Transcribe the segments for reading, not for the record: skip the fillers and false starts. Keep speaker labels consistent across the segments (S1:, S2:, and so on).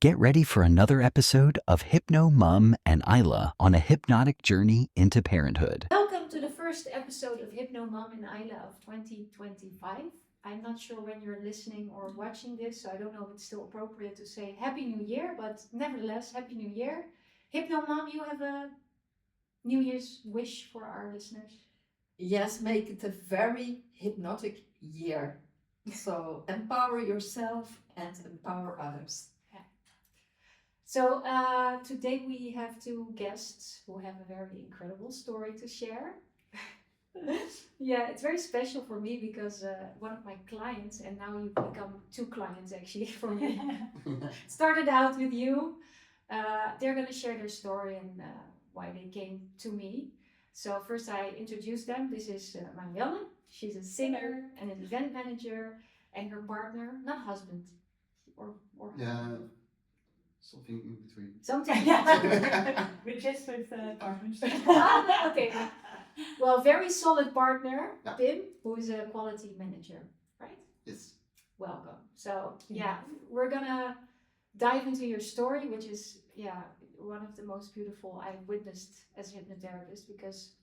S1: Get ready for another episode of Hypno Mum and Isla on a hypnotic journey into parenthood.
S2: Welcome to the first episode of Hypno Mom and Isla of 2025. I'm not sure when you're listening or watching this, so I don't know if it's still appropriate to say Happy New Year, but nevertheless, Happy New Year. Hypno Mom, you have a New Year's wish for our listeners?
S3: Yes, make it a very hypnotic year. So empower yourself and empower others.
S2: So today we have two guests who have a very incredible story to share. Yeah, it's very special for me because one of my clients, and now you've become two clients actually for me, started out with you. They're going to share their story and why they came to me. So first I introduce them. This is Marianne. She's a singer and an event manager, and her partner, not husband, or
S4: Yeah, something in between.
S2: something.
S5: Registered partners.
S2: Okay. Well, very solid partner,
S4: Yeah.
S2: Pim, who is a quality manager, right?
S4: Yes.
S2: Welcome. So yeah, we're gonna dive into your story, which is one of the most beautiful I've witnessed as a hypnotherapist, because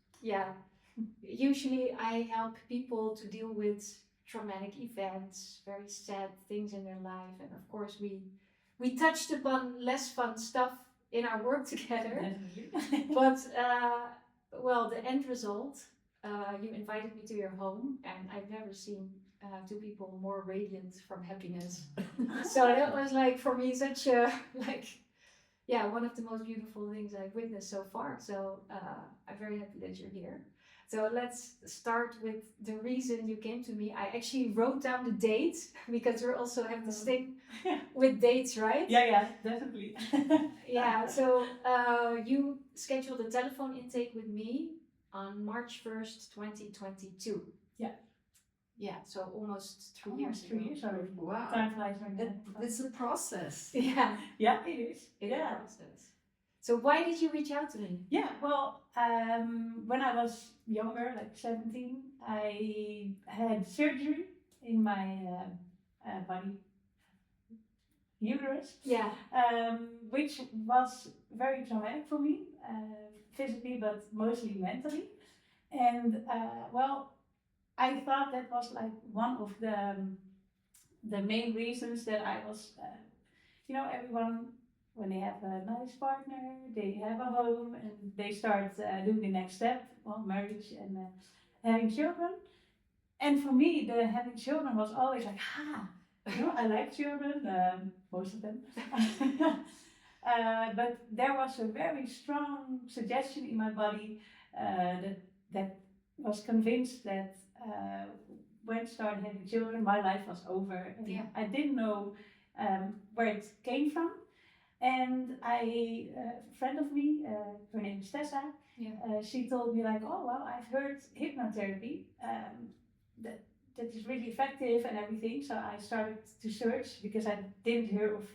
S2: usually I help people to deal with traumatic events, very sad things in their life, and of course we touched upon less fun stuff in our work together. But well, the end result, you invited me to your home, and I've never seen two people more radiant from happiness. So that was like for me such a one of the most beautiful things I've witnessed so far. So I'm very happy that you're here. So let's start with the reason you came to me. I actually wrote down the date because we also have this thing with dates, right?
S5: Yeah, definitely.
S2: Yeah, so you scheduled a telephone intake with me on March 1st, 2022.
S5: Yeah.
S2: Yeah, so almost 3 years ago.
S5: 3 years already.
S3: Wow.
S5: Time flies right
S3: It's a process.
S2: Yeah,
S5: Yeah, it is.
S2: in
S5: Yeah.
S2: the process. So why did you reach out to me?
S5: Yeah, well, when I was younger, like 17, I had surgery in my body uterus,
S2: Yeah,
S5: which was very traumatic for me, physically, but mostly mentally. And well, I thought that was like one of the main reasons that I was, everyone, when they have a nice partner, they have a home, and they start doing the next step, well, marriage and having children. And for me, the having children was always like, I like children, most of them. But there was a very strong suggestion in my body that was convinced that when I started having children, my life was over. And
S2: Yeah.
S5: I didn't know where it came from. And a friend of me, her name is Tessa, she told me like, oh, well, I've heard hypnotherapy, that is really effective and everything. So I started to search because I didn't hear of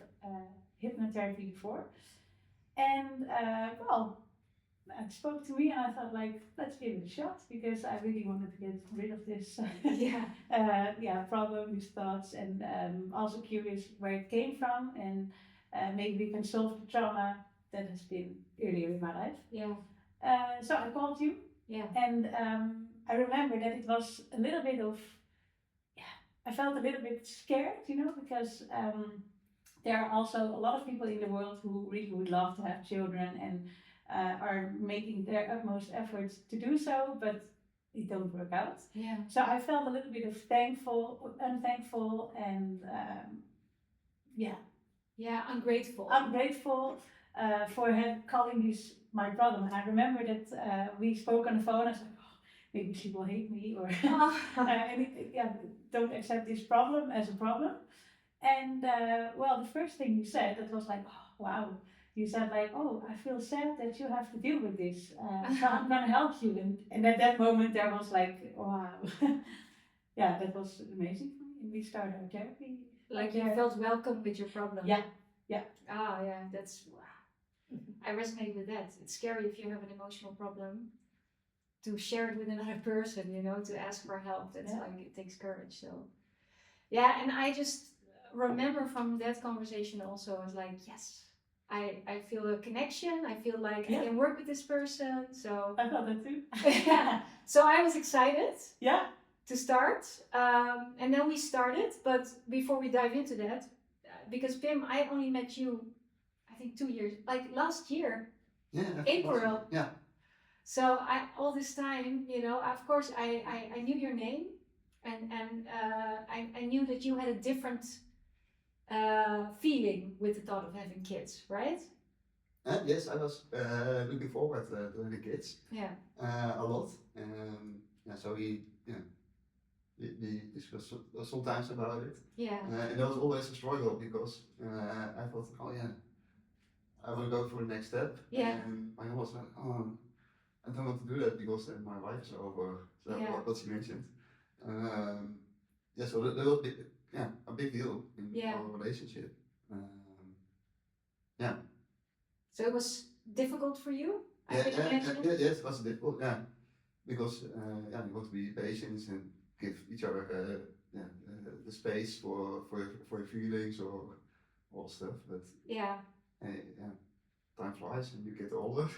S5: hypnotherapy before. And well, it spoke to me, and I thought like, let's give it a shot, because I really wanted to get rid of this problem, these thoughts, and also curious where it came from, and maybe we can solve the trauma that has been earlier in my life.
S2: yeah,
S5: So I called you,
S2: yeah,
S5: and I remember that it was a little bit of, I felt a little bit scared, because there are also a lot of people in the world who really would love to have children and are making their utmost efforts to do so, but it don't work out.
S2: yeah.
S5: So I felt a little bit of unthankful, and ungrateful for him calling this my problem. And I remember that we spoke on the phone. I was like, oh, maybe she will hate me, or don't accept this problem as a problem. And well, the first thing you said, that was like, oh, wow. You said like, oh, I feel sad that you have to deal with this. So I'm gonna help you. And at that moment there was like, wow. Yeah, that was amazing for me. And we started our therapy.
S2: Like you felt welcome with your problem.
S5: Yeah.
S2: Ah, yeah, that's. I resonate with that. It's scary if you have an emotional problem to share it with another person, to ask for help. That's like, it takes courage. So, yeah, and I just remember from that conversation also, I was like, yes, I feel a connection. I feel like I can work with this person. So
S5: I felt that too.
S2: so I was excited
S5: Yeah.
S2: to start. And then we started. But before we dive into that, because Pim, I only met you, I think 2 years, like last year,
S4: Yeah.
S2: April.
S4: Yeah.
S2: So all this time, you know, of course, I knew your name, and I knew that you had a different feeling with the thought of having kids, right?
S4: Yes, I was looking forward to having kids.
S2: Yeah.
S4: A lot. Yeah, so we discussed sometimes about it.
S2: Yeah.
S4: And there was always a struggle because I thought, oh yeah, I want to go for the next step.
S2: Yeah.
S4: And my mom was like, oh, I don't want to do that because then my life is over. So
S2: Yeah.
S4: what she mentioned. Yeah, so that will be a big deal in our relationship. Yeah.
S2: So it was difficult for you? I
S4: Yeah,
S2: can imagine.
S4: yes, it was difficult. Yeah, because you want to be patient and give each other the space for your feelings or all stuff. But
S2: Yeah.
S4: Time flies and you get older.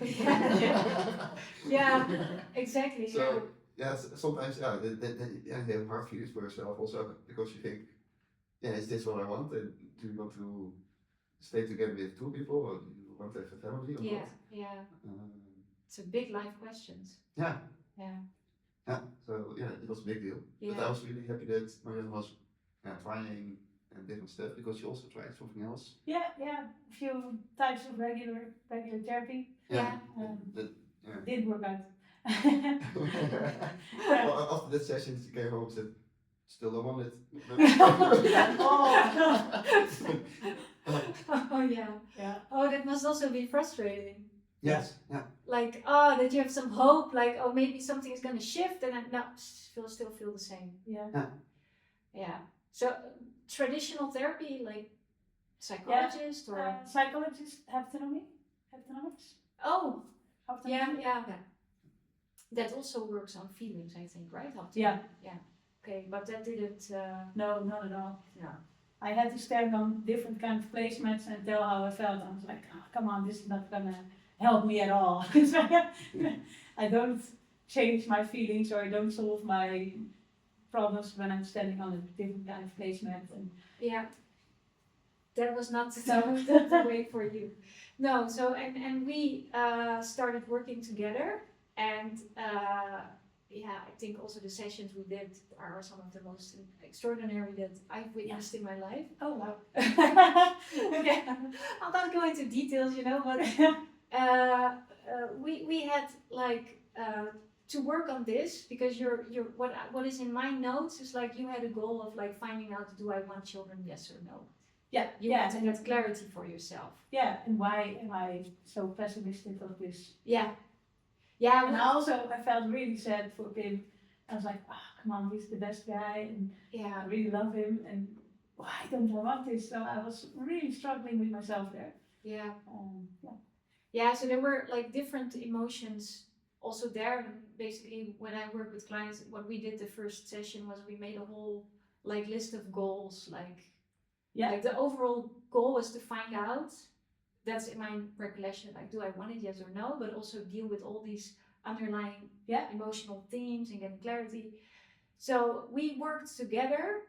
S2: Yeah, exactly.
S4: So sometimes you have hard feelings for yourself also because you think, is this what I want? And do you want to stay together with two people or do you want to have a family or not?
S2: Yeah. It's a big life questions.
S4: Yeah.
S2: Yeah.
S4: So it was a big deal.
S2: Yeah.
S4: But I was really happy that Marianne was trying different stuff because she also tried something else.
S5: Yeah, a few types of regular therapy.
S2: Yeah.
S5: Didn't work out.
S4: Well, after that session, she came home and said, still don't want it.
S2: Oh yeah.
S5: Yeah.
S2: Oh, that must also be frustrating.
S4: Yes. Yeah.
S2: Like, that you have some hope, like, maybe something is gonna shift, and then no, still feel the same.
S5: Yeah.
S2: Yeah. So traditional therapy, like psychologist or
S5: Psychologist, hypnotics.
S2: oh, yeah.
S5: Hypnotic.
S2: That also works on feelings, I think, right?
S5: Yeah.
S2: Okay, but that didn't.
S5: No, not at all.
S2: No.
S5: I had to stand on different kind of placements and tell how I felt. I was like, oh, come on, this is not gonna help me at all. I don't change my feelings or I don't solve my problems when I'm standing on a different kind of placement. And
S2: Yeah. That was not the way for you. No. So and we started working together, and I think also the sessions we did are some of the most extraordinary that I've witnessed in my life.
S5: oh wow.
S2: Yeah. I'll not go into details, but we had like to work on this because what is in my notes is like you had a goal of like finding out, do I want children, yes or no?
S5: Yeah.
S2: You want to get clarity for yourself.
S5: Yeah, and why am I so pessimistic of this?
S2: Yeah.
S5: And I felt really sad for Pim. I was like, come on, he's the best guy, and I really love him, and why don't I want this? So I was really struggling with myself there.
S2: Yeah. So there were like different emotions also there. And basically, when I work with clients, what we did the first session was we made a whole like list of goals. Like the overall goal was to find out. That's in my recollection. Like, do I want it, yes or no? But also deal with all these underlying emotional themes and getting clarity. So we worked together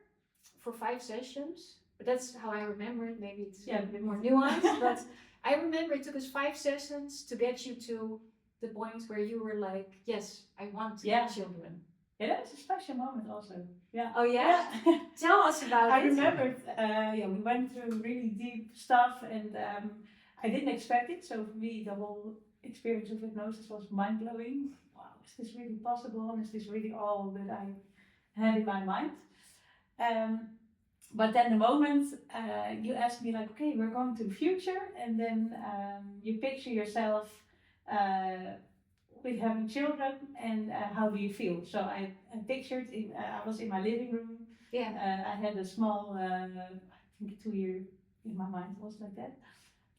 S2: for 5 sessions. But that's how I remember it. Maybe it's a bit more nuanced. But I remember it took us 5 sessions to get you to the point where you were like, yes, I want children.
S5: Yeah, that was a special moment also. Yeah.
S2: Oh yeah? Tell us about it.
S5: I remembered, we went through really deep stuff and I didn't expect it. So for me, the whole experience of hypnosis was mind-blowing. Wow, is this really possible? And is this really all that I had in my mind? But then the moment you asked me like, okay, we're going to the future. And then you picture yourself with having children and how do you feel? So I pictured, I was in my living room.
S2: Yeah.
S5: I had a small, I think 2-year, in my mind was like that,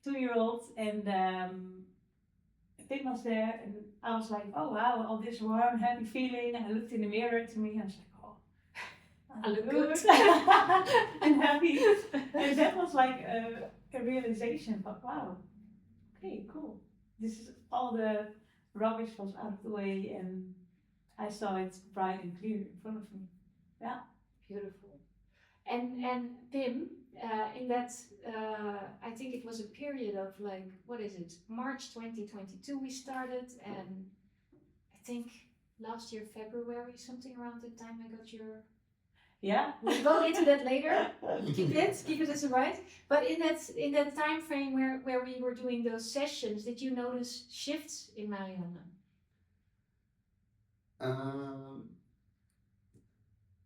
S5: 2-year-old, and Pim was there, and I was like, oh wow, all this warm, happy feeling. And I looked in the mirror to me, and I was like, oh,
S2: I look good.
S5: I'm happy. And that was like a realization, but wow, okay, cool. This is all the rubbish was out of the way, and I saw it bright and clear in front of me. Yeah.
S2: Beautiful. And Pim, in that, I think it was a period of like, what is it? March 2022 we started, and I think last year February, something around the time I got your.
S5: Yeah.
S2: We'll go into that later. Keep it as a right. But in that time frame where we were doing those sessions, did you notice shifts in Marianne?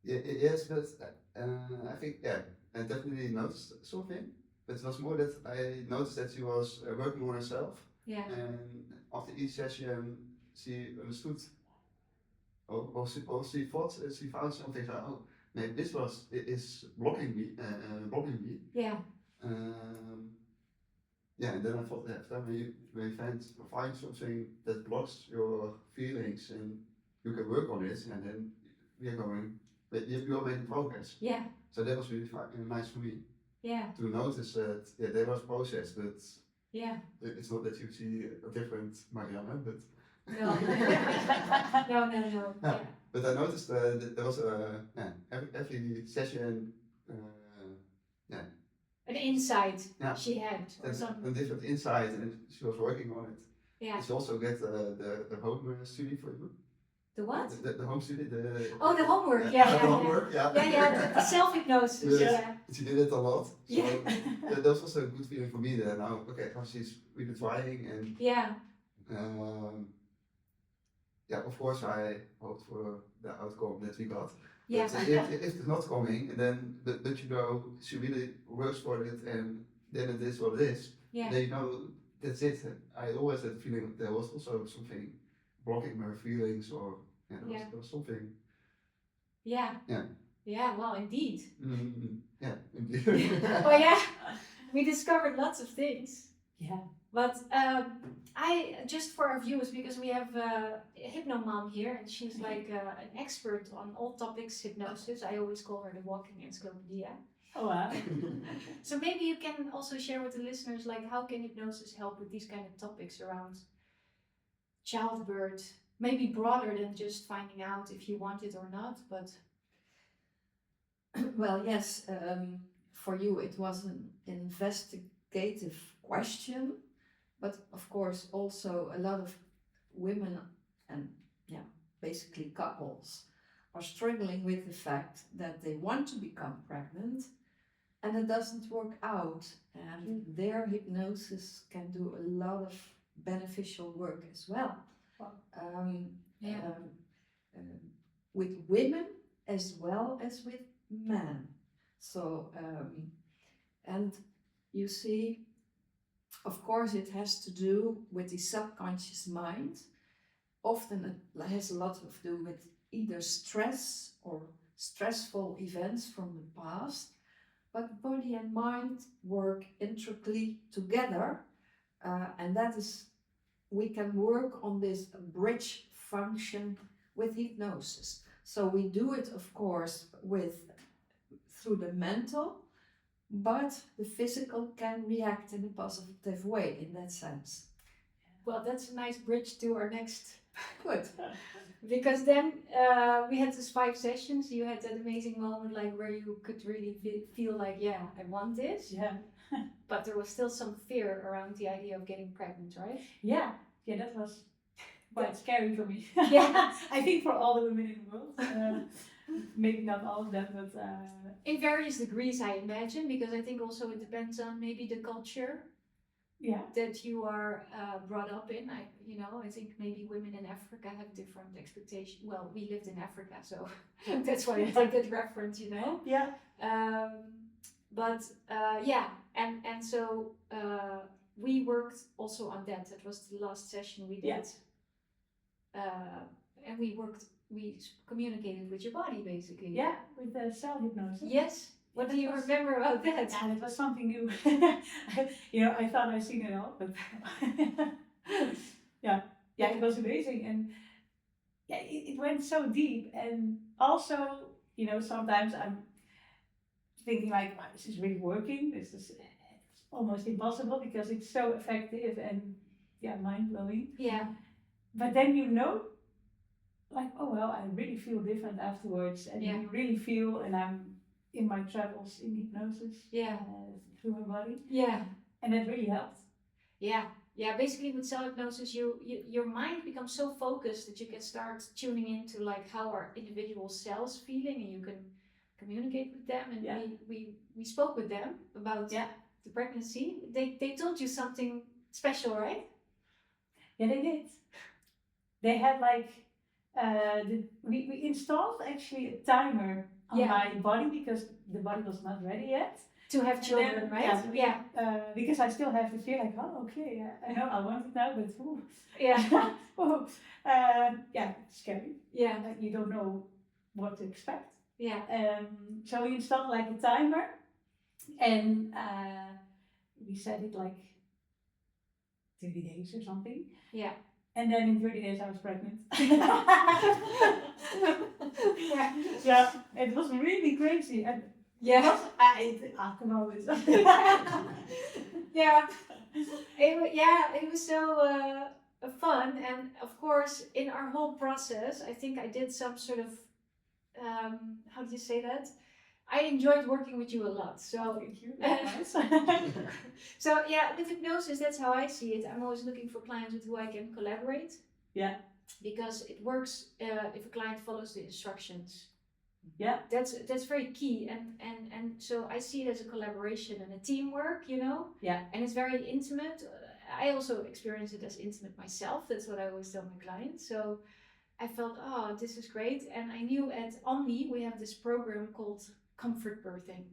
S4: Yes, but I think I definitely noticed something. But it was more that I noticed that she was working on herself,
S2: Yeah.
S4: and after each session, she understood, or she thought she found something. So, oh, maybe this is blocking me.
S2: Yeah.
S4: Yeah, and then I thought that when you find something that blocks your feelings and you can work on it, and then you're going, you're making progress.
S2: Yeah.
S4: So that was really nice for me
S2: Yeah.
S4: to notice that there was process, but
S2: Yeah.
S4: it's not that you see a different Marianne, but
S2: No. No.
S4: yeah.
S2: Yeah.
S4: But I noticed that there was every session, yeah,
S2: An insight
S4: Yeah.
S2: she had or
S4: that's
S2: something.
S4: a different insight, and she was working on it.
S2: Yeah.
S4: She also get the home study for you.
S2: The what?
S4: The home study.
S2: Oh, the homework.
S4: the
S2: Yeah.
S4: homework. Yeah.
S2: The self-hypnosis.
S4: Yes.
S2: Yeah.
S4: She did it a lot. So
S2: Yeah.
S4: that was also a good feeling for me. That now, okay, now she's really trying, and
S2: Yeah.
S4: yeah, of course I hoped for the outcome that we got.
S2: Yeah.
S4: But if it's not coming, and then but you know she really works for it, and then it is what it is.
S2: Yeah.
S4: Then you know that's it. I always had the feeling that there was also something blocking my feelings, or there was something.
S2: Yeah.
S4: Yeah.
S2: Yeah. Well, indeed.
S4: Yeah, indeed.
S2: Well, yeah. We discovered lots of things.
S5: Yeah.
S2: But I just for our viewers, because we have Hypnomom here, and she's like an expert on all topics hypnosis. I always call her the walking encyclopedia.
S5: Oh wow.
S2: So maybe you can also share with the listeners, like, how can hypnosis help with these kind of topics around childbirth? Maybe broader than just finding out if you want it or not, but
S3: Well, yes, for you it was an investigative question, but of course also a lot of women and basically couples are struggling with the fact that they want to become pregnant and it doesn't work out, and their hypnosis can do a lot of beneficial work as well.
S5: Wow.
S3: With women as well as with men. So, and you see, of course, it has to do with the subconscious mind. Often it has a lot to do with either stress or stressful events from the past, but body and mind work intricately together, and that is, we can work on this bridge function with hypnosis. So we do it, of course, through the mental, but the physical can react in a positive way in that sense.
S2: well, that's a nice bridge to our next.
S3: Good.
S2: Because then we had these 5 sessions. You had that amazing moment, like where you could really feel like, yeah, I want this.
S5: Yeah.
S2: But there was still some fear around the idea of getting pregnant, right?
S5: Yeah. Yeah, that was quite scary for me.
S2: Yeah.
S5: I think for all the women in the world. Maybe not all of them, but
S2: In various degrees, I imagine, because I think also it depends on maybe the culture
S5: yeah.
S2: that you are brought up in. I think maybe women in Africa have different expectations. Well, we lived in Africa, so that's why I take that reference,
S5: Yeah.
S2: But and so we worked also on that. That was the last session we did. And we communicated with your body, basically.
S5: Yeah, with the self-hypnosis.
S2: Yes. What do you remember about that?
S5: Yeah, it was something new. I thought I'd seen it all, but yeah, it was amazing, and yeah, it went so deep, and also, sometimes I'm thinking like, wow, this is really working. This is almost impossible because it's so effective and mind blowing.
S2: Yeah.
S5: But then like, oh well, I really feel different afterwards, and you really feel, and I'm in my travels in hypnosis through my body, and it really helped.
S2: Yeah, basically with self-hypnosis, your mind becomes so focused that you can start tuning into like how our individual cells feeling, and you can communicate with them. And we spoke with them about the pregnancy. They told you something special, right?
S5: Yeah, they did. They had like we installed actually a timer on my body because the body was not ready yet
S2: to have children,
S5: then,
S2: right?
S5: Because I still have the fear like, oh, okay, I know I want it now, but it's scary.
S2: Yeah,
S5: you don't know what to expect.
S2: Yeah.
S5: So we installed like a timer, and we set it like 30 days or something.
S2: Yeah.
S5: And then in 30 days I was pregnant.
S2: Yeah,
S5: it was really crazy. And
S2: it was so fun. And of course, in our whole process, I think I did some sort of how do you say that? I enjoyed working with you a lot. So
S5: thank you.
S2: So yeah, with hypnosis, that's how I see it. I'm always looking for clients with who I can collaborate.
S5: Yeah.
S2: Because it works if a client follows the instructions.
S5: Yeah.
S2: That's very key, and so I see it as a collaboration and a teamwork,
S5: Yeah.
S2: And it's very intimate. I also experience it as intimate myself. That's what I always tell my clients. So I felt, oh, this is great. And I knew at Omni we have this program called comfortbirthing,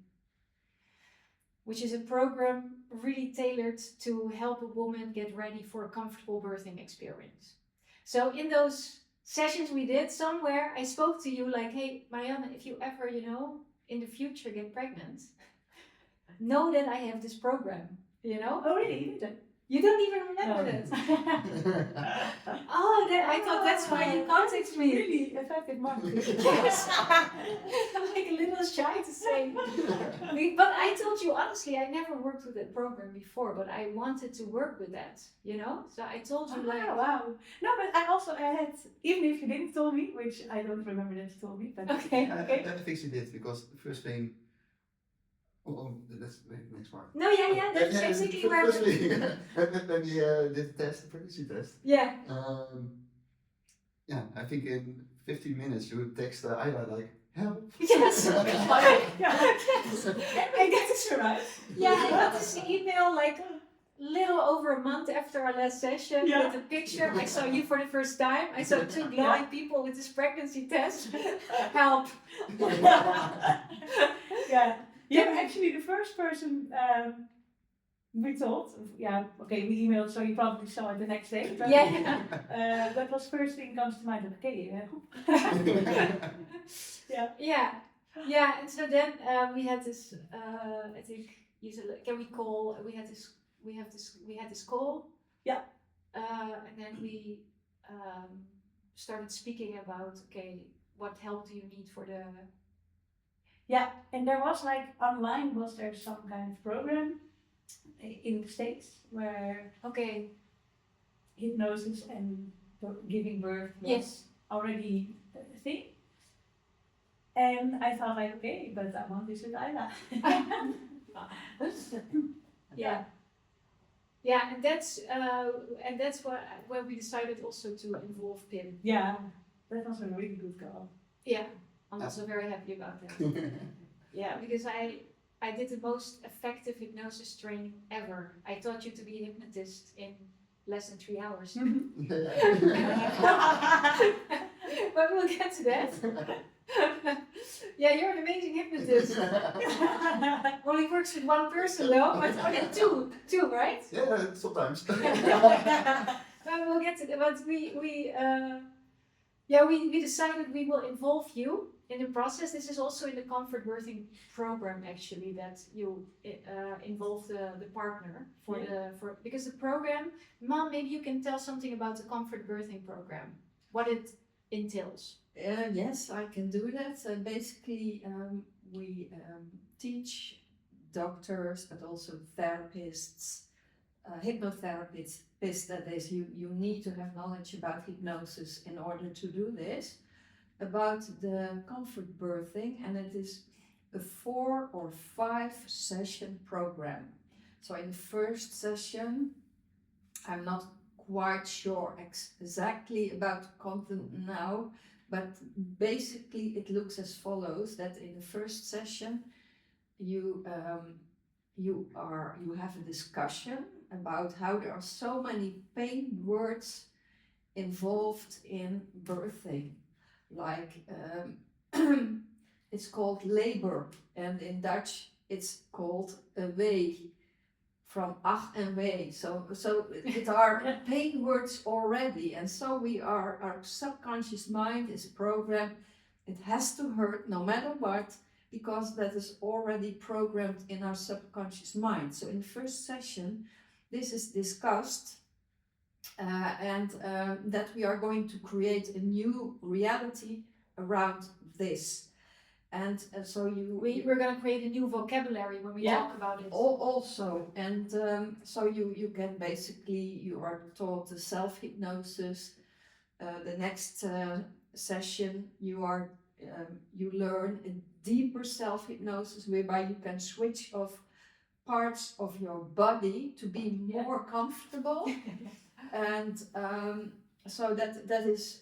S2: which is a program really tailored to help a woman get ready for a comfortable birthing experience. So in those sessions we did, somewhere I spoke to you like, hey, Marianne, if you ever, in the future get pregnant, know that I have this program,
S5: Oh, really?
S2: You don't even remember that. I thought that's why you contacted me.
S5: Really effective marketing.
S2: Yes. I'm like a little shy to say. But I told you honestly, I never worked with that program before, but I wanted to work with that, So I told you
S5: wow. No, but I had, even if you didn't tell me, which I don't remember that you told me, but
S2: okay.
S4: I think she did, because the first thing. That's the next part.
S2: No, that's basically where.
S4: First thing, when we did the test, the pregnancy test.
S2: Yeah.
S4: I think in 15 minutes you would text Ayla like, help.
S2: Yes.
S5: Yes. I get this right.
S2: Yeah, I got this email like little over a month after our last session with a picture. I saw you for the first time. I saw two glowing people with this pregnancy test. Help.
S5: You're actually the first person we told. We emailed, so you probably saw it the next day. But, that was first thing comes to mind. Okay,
S2: and so then we had this. I think you said, can we call? We had this call.
S5: Yeah.
S2: And then we started speaking about what help do you need for the.
S5: Yeah, and there was like online, was there some kind of program in the States where hypnosis and giving birth was already a thing. And I thought like, okay, but I want this with Ayla.
S2: And that's where we decided also to involve Pim.
S5: Yeah, that was a really good call.
S2: Yeah. I'm also very happy about that. Because I did the most effective hypnosis training ever. I taught you to be a hypnotist in less than 3 hours. But we'll get to that. You're an amazing hypnotist. Only works with one person though, but two, right?
S4: Yeah, sometimes.
S2: But we'll get to that. But we decided we will involve you in the process. This is also in the comfort birthing program actually, that you involve the partner because the program. Mom, maybe you can tell something about the comfort birthing program, what it entails.
S3: Yes, I can do that. So basically, we teach doctors, but also therapists, hypnotherapists. That is, you need to have knowledge about hypnosis in order to do this. About the comfort birthing, and it is a 4 or 5 session program. So in the first session, I'm not quite sure exactly about the content now, but basically it looks as follows: that in the first session you you have a discussion about how there are so many pain words involved in birthing, like it's called labor, and in Dutch it's called a wee, from ach and wee. So it are pain words already, and so our subconscious mind is programmed. It has to hurt no matter what, because that is already programmed in our subconscious mind. So in the first session, this is discussed, and that we are going to create a new reality around this. And so
S2: we're going to create a new vocabulary when we talk about it.
S3: Also, and so you can basically, you are taught the self-hypnosis. The next session you are you learn a deeper self-hypnosis, whereby you can switch off parts of your body to be more comfortable. And so that is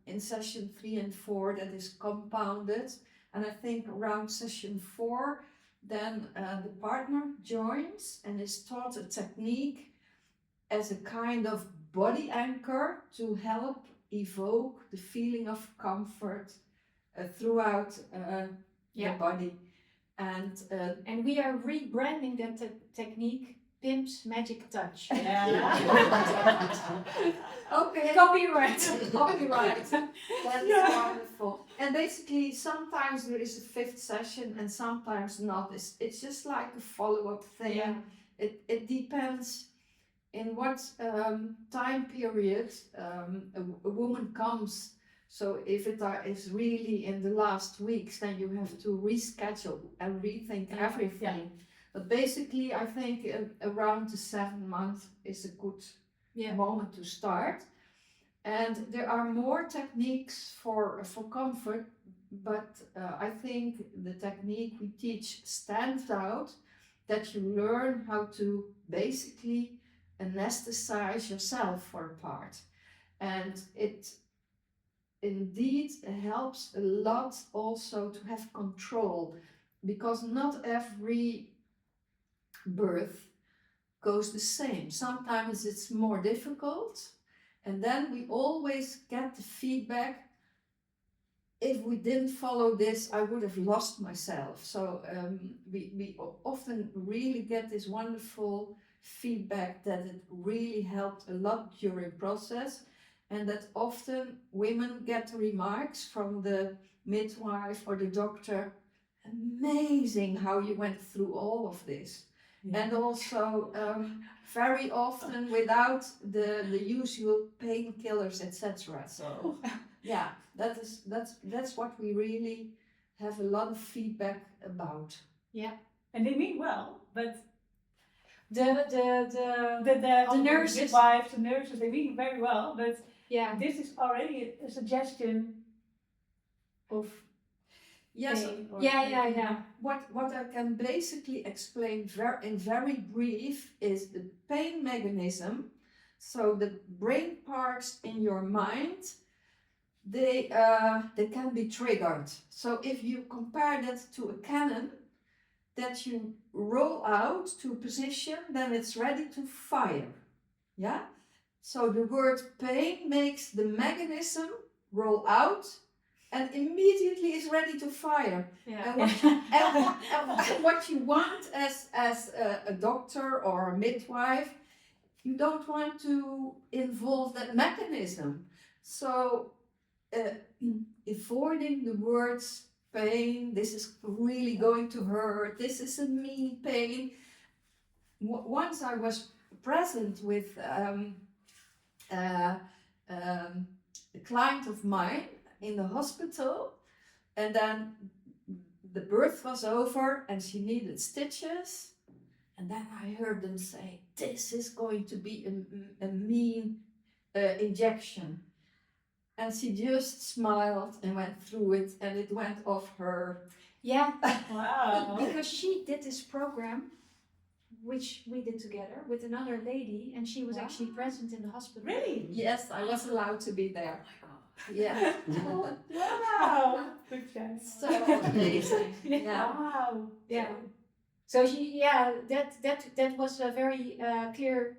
S3: in session 3 and 4, that is compounded. And I think around session 4, then the partner joins and is taught a technique as a kind of body anchor to help evoke the feeling of comfort throughout the body.
S2: And we are rebranding that technique Pimp's Magic Touch.
S3: Okay.
S2: Copyright.
S3: Copyright. That's wonderful. And basically, sometimes there is a 5th session and sometimes not. It's just like a follow-up thing.
S2: Yeah.
S3: It depends in what time period a woman comes. So if it is really in the last weeks, then you have to reschedule and rethink everything.
S2: Yeah.
S3: But basically, I think around the 7th month is a good moment to start. And there are more techniques for comfort, but I think the technique we teach stands out, that you learn how to basically anesthetize yourself for a part. And it indeed helps a lot also to have control, because not every birth goes the same. Sometimes it's more difficult, and then we always get the feedback, if we didn't follow this, I would have lost myself. So we often really get this wonderful feedback that it really helped a lot during process, and that often women get remarks from the midwife or the doctor, amazing how you went through all of this. And also very often without the usual painkillers, etc. So yeah, that's what we really have a lot of feedback about.
S2: Yeah.
S5: And they mean well, but
S2: the nurses,
S5: midwives, the nurses, they mean very well, but this is already a suggestion of
S3: yes. What I can basically explain in very brief is the pain mechanism. So the brain parts in your mind, they can be triggered. So if you compare that to a cannon that you roll out to a position, then it's ready to fire. Yeah. So the word pain makes the mechanism roll out and immediately is ready to fire.
S2: Yeah.
S3: And what you want as a doctor or a midwife, you don't want to involve that mechanism. So avoiding the words pain, this is really going to hurt, this is a mean pain. Once I was present with a client of mine, in the hospital, and then the birth was over and she needed stitches. And then I heard them say, this is going to be a mean injection. And she just smiled and went through it, and it went off her.
S2: Yeah,
S5: Wow.
S2: because she did this program, which we did together with another lady, and she was
S5: Wow.
S2: actually present in the hospital.
S5: Really?
S3: Yes, I was allowed to be there. Yeah.
S5: Wow. Good job.
S3: So amazing. Yeah.
S5: Wow.
S2: Yeah. So that was a very clear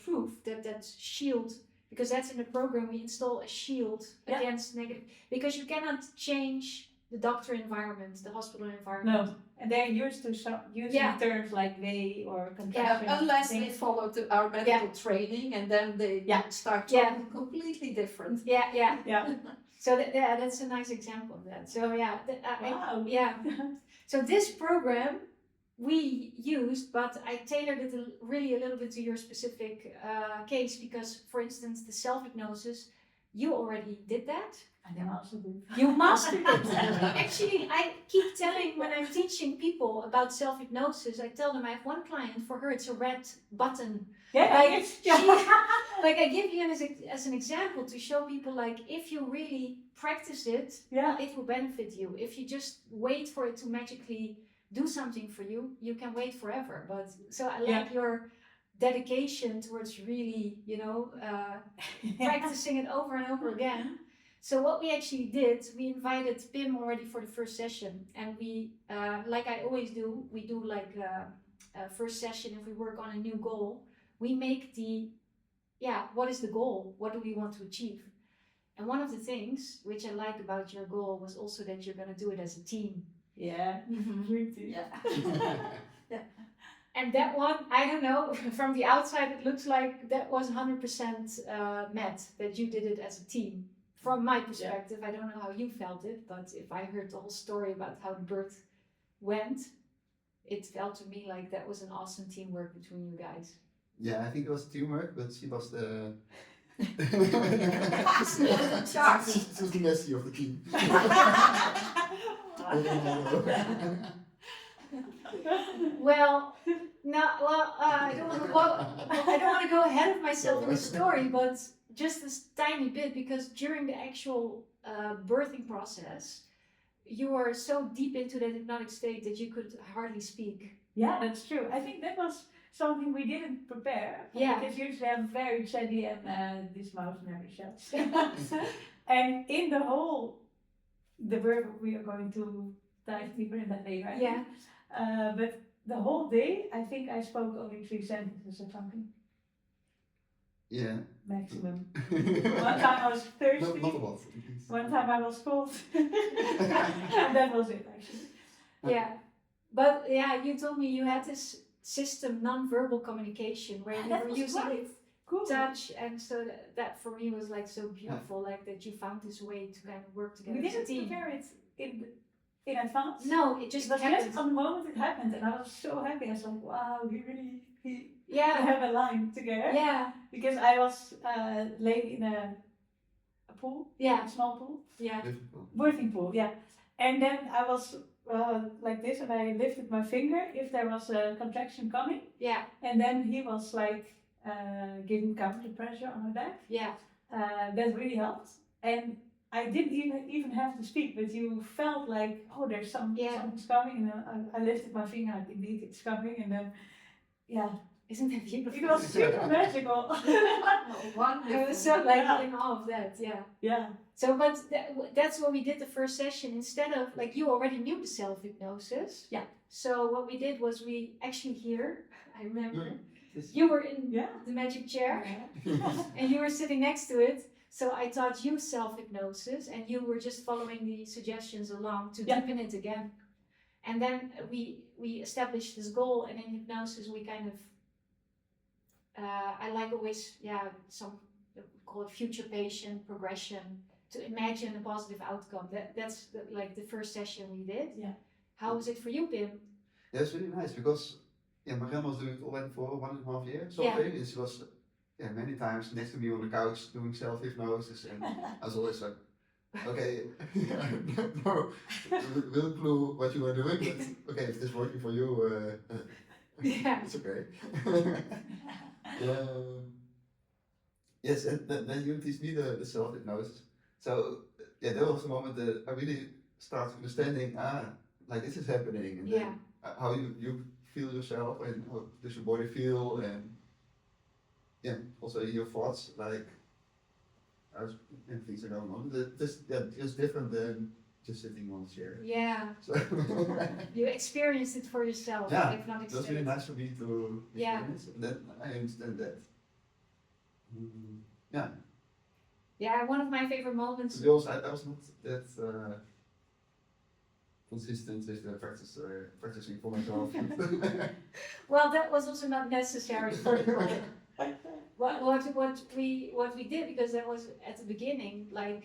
S2: proof that shield, because that's in the program, we install a shield
S5: Yeah.
S2: against negative, because you cannot change the doctor environment, the hospital environment.
S5: No, and they're used to using terms like they or contraction.
S3: Unless they
S5: things.
S3: follow our medical training, and then they start talking completely different.
S2: Yeah.
S5: Yeah.
S2: So that's a nice example of that. So
S5: Wow.
S2: So this program we used, but I tailored it really a little bit to your specific case, because, for instance, the self-hypnosis, you already did that.
S5: I know also do.
S2: You mastered it. Actually, I keep telling, when I'm teaching people about self-hypnosis, I tell them I have one client, for her it's a red button.
S5: Yeah.
S2: Like, like I give you as an example to show people, like, if you really practice it, it will benefit you. If you just wait for it to magically do something for you, you can wait forever. But so I like your dedication towards really, practicing it over and over again. So what we actually did, we invited Pim already for the first session, and we, like I always do, we do like a first session. If we work on a new goal, we make what is the goal? What do we want to achieve? And one of the things which I like about your goal was also that you're going to do it as a team.
S5: Yeah.
S3: Yeah.
S2: And that one, I don't know, from the outside it looks like that was 100% met, that you did it as a team. From my perspective, I don't know how you felt it, but if I heard the whole story about how the birth went, it felt to me like that was an awesome teamwork between you guys.
S4: Yeah, I think it was teamwork, but she was the...
S3: Charge.
S4: She was the Messi of the team.
S2: Well, I don't want to go ahead of myself in the story, but just this tiny bit, because during the actual birthing process, you were so deep into that hypnotic state that you could hardly speak.
S5: Yeah, that's true. I think that was something we didn't prepare.
S2: Yeah.
S5: Because usually I'm very chatty and this mouth never shuts. And in the birth, we are going to dive deeper in that later, I think.
S2: Yeah.
S5: But the whole day, I think I spoke only 3 sentences or something.
S4: Yeah.
S5: Maximum. One time I was thirsty.
S4: Not a lot.
S5: One time I was cold. And that was it, actually.
S2: Yeah. But you told me you had this system, non-verbal communication, where you
S5: That
S2: were
S5: was
S2: using
S5: quite cool.
S2: touch, and so that for me was like so beautiful, like that you found this way to kind of work together
S5: We
S2: as a
S5: didn't
S2: team.
S5: prepare it in advance.
S2: No, it just
S5: It was
S2: happened.
S5: just on the moment it happened, and I was so happy. I was like, wow, we
S2: Yeah.
S5: have a line together.
S2: Yeah.
S5: Because I was laying in a pool,
S2: Yeah.
S5: a small pool,
S2: Yeah.
S5: birthing pool, yeah. And then I was like this, and I lifted my finger if there was a contraction coming.
S2: Yeah.
S5: And then he was like giving counter pressure on my back.
S2: Yeah.
S5: That really helped. And I didn't even have to speak, but you felt like, oh, there's something's coming, and then I lifted my finger, like, indeed it's coming, and then,
S2: Isn't that beautiful?
S5: it was super magical.
S3: Wonderful.
S2: I was so like in awe of that. Yeah.
S5: Yeah.
S2: So, but that's what we did the first session. Instead of, like, you already knew the self-hypnosis.
S5: Yeah.
S2: So what we did was we actually here, I remember,
S4: Yes.
S2: you were in
S5: Yeah.
S2: the magic chair and you were sitting next to it. So I taught you self-hypnosis and you were just following the suggestions along to deepen it again. And then we established this goal, and in hypnosis we kind of, I like always, some call it future patient progression, to imagine a positive outcome. That's like the first session we did.
S5: Yeah.
S2: How was it for you, Pim?
S4: Yeah, it's really nice because my grandma was doing it already for 1.5 years. So
S2: Yeah.
S4: she was many times next to me on the couch doing self-hypnosis, and I was always like, okay, no real clue what you are doing, but okay, if this is working for you,
S2: Yeah.
S4: it's okay. um, yes, and then you teach me the self-hypnosis. So yeah, that was the moment that I really started understanding, like this is happening, and
S2: Yeah.
S4: then how you feel yourself, and how does your body feel, and yeah, also your thoughts, like as and things are going on. Just different than just sitting on a chair.
S2: Yeah.
S4: So
S2: You experienced it for yourself.
S4: yeah,
S2: Hypnotic
S4: that's really
S2: state.
S4: nice for me to
S2: Yeah.
S4: experience, and then I understand that. Yeah,
S2: Yeah, one of my favorite moments.
S4: to be honest, I was not that consistent with the practicing for myself.
S2: Well, that was also not necessary for the project. What we did, because that was at the beginning, like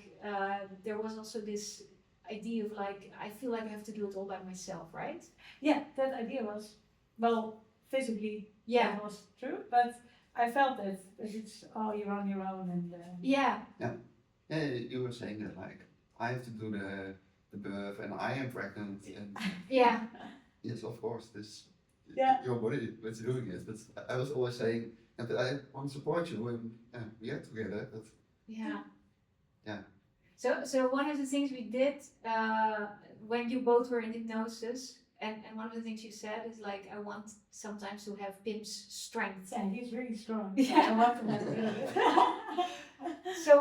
S2: there was also this idea of like, I feel like I have to do it all by myself, right?
S5: Yeah, that idea was, well, physically
S2: Yeah.
S5: that was true, but I felt that it's you're on your own, and
S2: Yeah.
S4: Yeah, you were saying that like I have to do the birth and I am pregnant, and
S2: Yeah.
S4: yes, of course, this
S5: Yeah.
S4: your body that's doing it. But I was always saying that I want to support you, and we are together. But
S2: Yeah.
S4: yeah.
S2: So one of the things we did when you both were in hypnosis, and one of the things you said is like, I want sometimes to have Pim's strength.
S5: yeah, he's really strong.
S2: Yeah.
S5: I want to have a little bit.
S2: So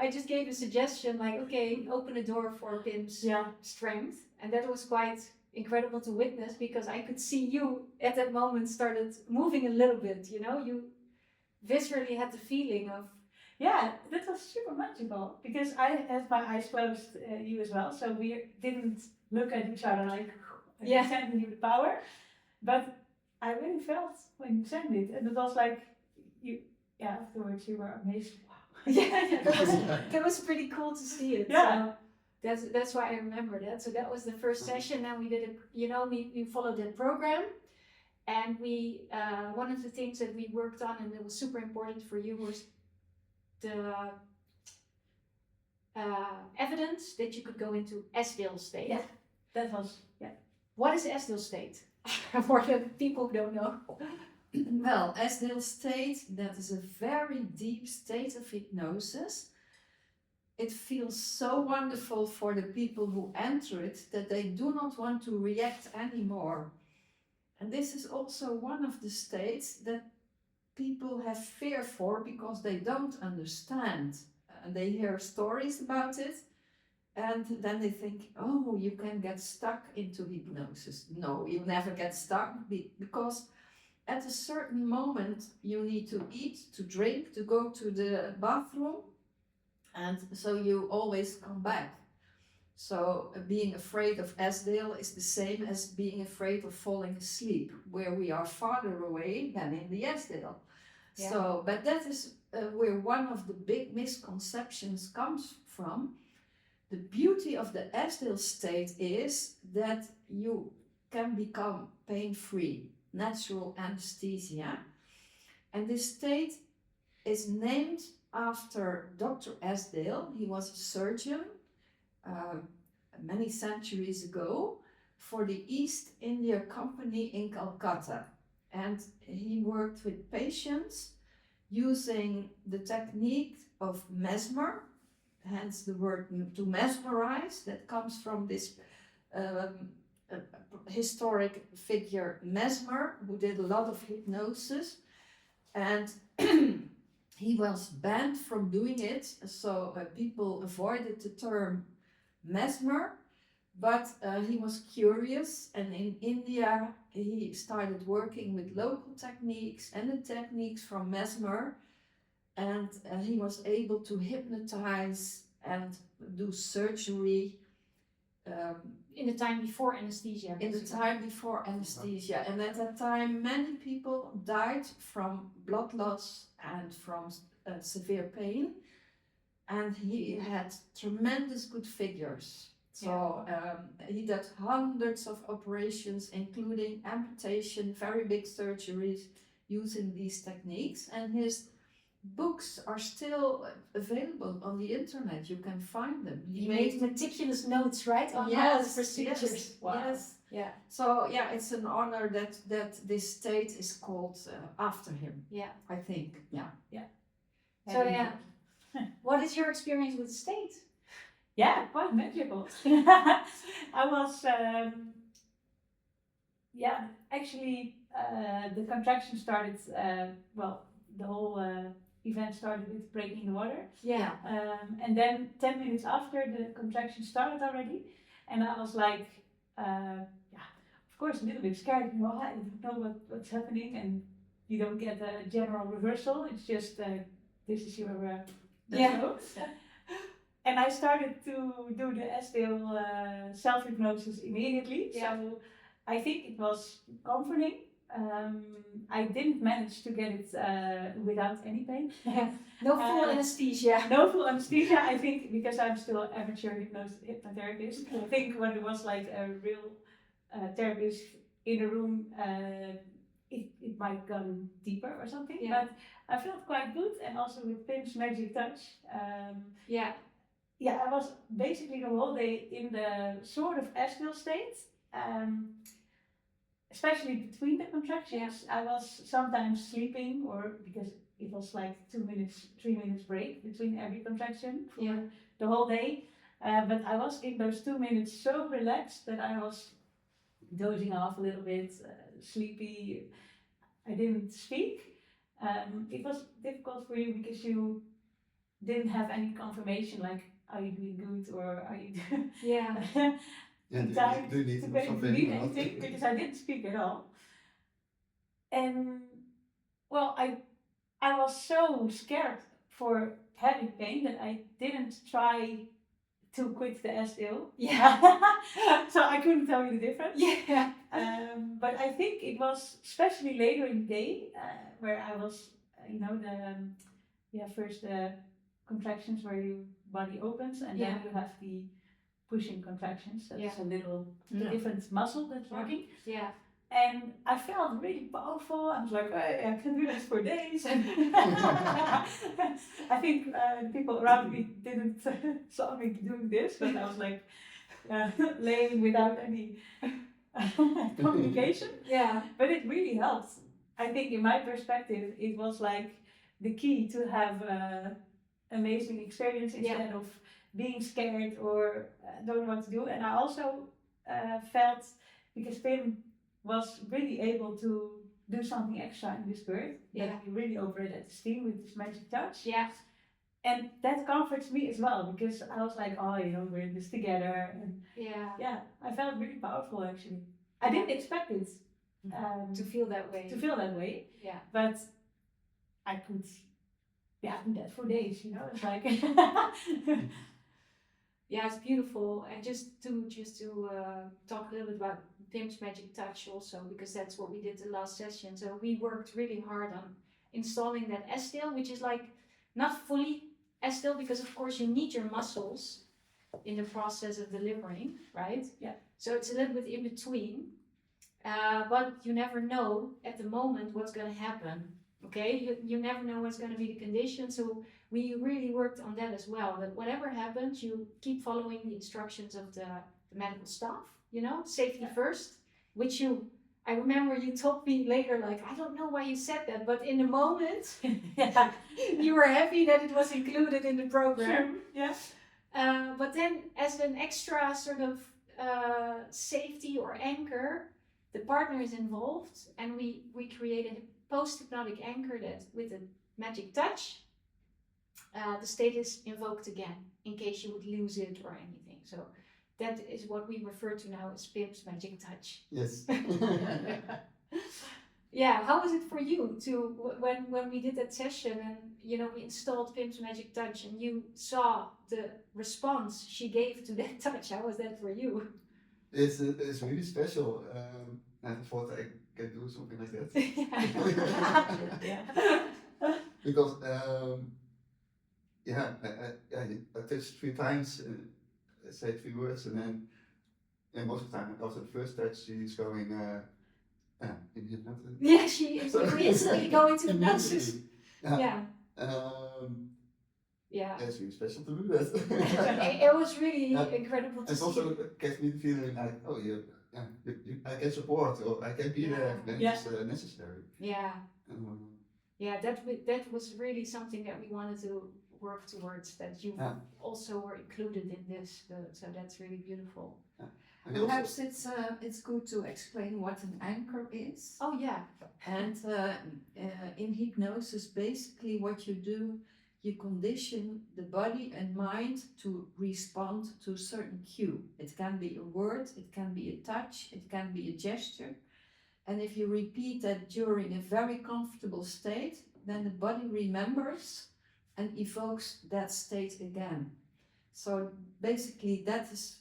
S2: I just gave a suggestion, like, okay, open a door for Pim's
S5: Yeah.
S2: strength, and that was quite incredible to witness, because I could see you at that moment started moving a little bit. You know, you viscerally had the feeling of.
S5: Yeah, that was super magical because I had my eyes closed, you as well, so we didn't look at each other like
S2: Yeah.
S5: sending you the power, but I really felt when you sent it, and it was like afterwards you were amazed. Wow.
S2: Yeah, that was pretty cool to see it.
S5: Yeah.
S2: So that's why I remember that. So that was the first session, and we did it. You know, we followed that program, and we one of the things that we worked on, and it was super important for you, was the evidence that you could go into S-Dale state.
S5: Yeah. That was
S2: What is S-Dale state? For the people who don't know.
S3: Well, S-Dale state, that is a very deep state of hypnosis. It feels so wonderful for the people who enter it that they do not want to react anymore. And this is also one of the states that people have fear for because they don't understand. They hear stories about it, and then they think, oh, you can get stuck into hypnosis. No, you never get stuck, because at a certain moment you need to eat, to drink, to go to the bathroom, and so you always come back. So being afraid of S-Dale is the same as being afraid of falling asleep, where we are farther away than in the S-Dale.
S2: Yeah.
S3: So, but that is where one of the big misconceptions comes from. The beauty of the S-Dale state is that you can become pain-free, natural anesthesia. And this state is named after Dr. S-Dale. He was a surgeon many centuries ago for the East India Company in Calcutta. And he worked with patients using the technique of mesmer, hence the word to mesmerize, that comes from this historic figure Mesmer, who did a lot of hypnosis, and he was banned from doing it, so people avoided the term mesmer, but he was curious, and in India he started working with local techniques and the techniques from Mesmer, and he was able to hypnotize and do surgery
S2: In the time before anesthesia.
S3: in the time before anesthesia. And at that time many people died from blood loss and from severe pain, and he had tremendous good figures. So he did hundreds of operations, including amputation, very big surgeries, using these techniques. And his books are still available on the internet. You can find them.
S2: You made meticulous notes, right? On all the
S3: Yes,
S2: procedures.
S3: yes,
S2: Wow.
S3: yes.
S2: Yeah.
S3: So yeah, it's an honor that this state is called after him.
S2: Yeah.
S3: I think. Yeah.
S2: So yeah, what is your experience with state?
S5: Yeah, quite magical. I was, actually, the contraction started, the whole event started with breaking the water.
S2: Yeah.
S5: And then 10 minutes after, the contraction started already. And I was like, of course, a little bit scared. You know, I don't know what's happening. And you don't get a general reversal. It's just, this is your flow. And I started to do the SDL self-hypnosis immediately.
S2: Yeah.
S5: So I think it was comforting. I didn't manage to get it without any pain.
S2: No full anesthesia.
S5: No full anesthesia, I think, because I'm still amateur hypnotherapist. I think when it was like a real therapist in a room, it might gone deeper or something.
S2: Yeah.
S5: But I felt quite good, and also with Pim's magic touch.
S2: Yeah.
S5: Yeah, I was basically the whole day in the sort of still state, especially between the contractions. I was sometimes sleeping, or because it was like 2 minutes, 3 minutes break between every contraction for the whole day. But I was in those 2 minutes so relaxed that I was dozing off a little bit, sleepy. I didn't speak. It was difficult for you because you didn't have any confirmation, like, are you doing good, or are you time
S4: do you need
S5: to
S4: something?
S5: read anything, because I didn't speak at all. And well, I was so scared for having pain that I didn't try to quit the SDL. So I couldn't tell you the difference. But I think it was especially later in the day where I was, first the contractions where your body opens, and then you have the pushing contractions. That's a little different muscle that's working. And I felt really powerful. I was like, hey, I can do this for days. I think the people around me didn't saw me doing this, but I was like laying without any communication. But it really helped. I think in my perspective, it was like the key to have amazing experience instead of being scared or don't know what to do. And I also felt, because Pim was really able to do something extra in this birth, that he really overrated the steam with this magic touch. And that comforts me as well, because I was like, oh, we're in this together. And I felt really powerful, actually. I didn't expect it
S2: To feel that way.
S5: But I could do that for days, it's like
S2: it's beautiful. And just to talk a little bit about Pim's magic touch also, because that's what we did the last session. So we worked really hard on installing that S-tail, which is like not fully S-tail, because of course you need your muscles in the process of delivering, right? So it's a little bit in between, but you never know at the moment what's going to happen. Okay, you never know what's going to be the condition. So we really worked on that as well, that whatever happens, you keep following the instructions of the medical staff, safety first, which I remember you told me later, like, I don't know why you said that, but in the moment, you were happy that it was included in the program. But then as an extra sort of safety or anchor, the partner is involved, and we created a post-hypnotic anchor that with a magic touch, the state is invoked again in case you would lose it or anything. So that is what we refer to now as Pim's magic touch.
S4: Yes.
S2: How was it for you when we did that session, and we installed Pim's magic touch, and you saw the response she gave to that touch? How was that for you?
S4: It's really special. I thought I can do something like that. Because I touched 3 times, say 3 words, and then most of the time after the first touch she's going in hypnosis.
S2: We instantly go into hypnosis. Yeah.
S4: It's really special to do that.
S2: It was really
S4: Yeah.
S2: incredible to
S4: It
S2: see.
S4: also gives me the feeling like, oh, I can support or I can be there when it's necessary.
S2: Yeah.
S4: Um,
S2: Yeah, that was really something that we wanted to work towards, that you also were included in this. So that's really beautiful.
S4: and
S3: Perhaps
S4: also,
S3: it's good to explain what an anchor is.
S2: Oh yeah.
S3: And in hypnosis, basically what you do, you condition the body and mind to respond to a certain cue. It can be a word, it can be a touch, it can be a gesture. And if you repeat that during a very comfortable state, then the body remembers and evokes that state again. So basically that is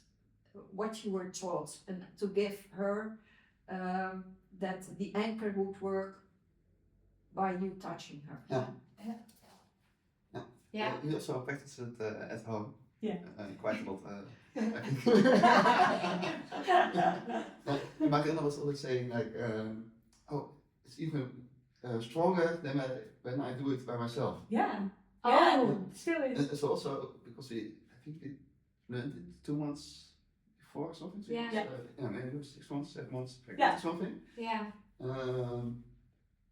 S3: what you were taught, and to give her that the anchor would work by you touching her.
S4: Yeah.
S2: Yeah.
S4: We also practice it at home.
S5: Yeah.
S4: Quite a lot. Marianne was always saying like, oh, it's even stronger than when I do it by myself.
S5: Yeah.
S2: Oh.
S5: Yeah. Still
S4: And
S5: is.
S4: it's also because I think we learned it 2 months before or something.
S2: Yeah.
S4: Maybe it was 6 months, 7 months,
S5: Yeah.
S4: something.
S2: Yeah.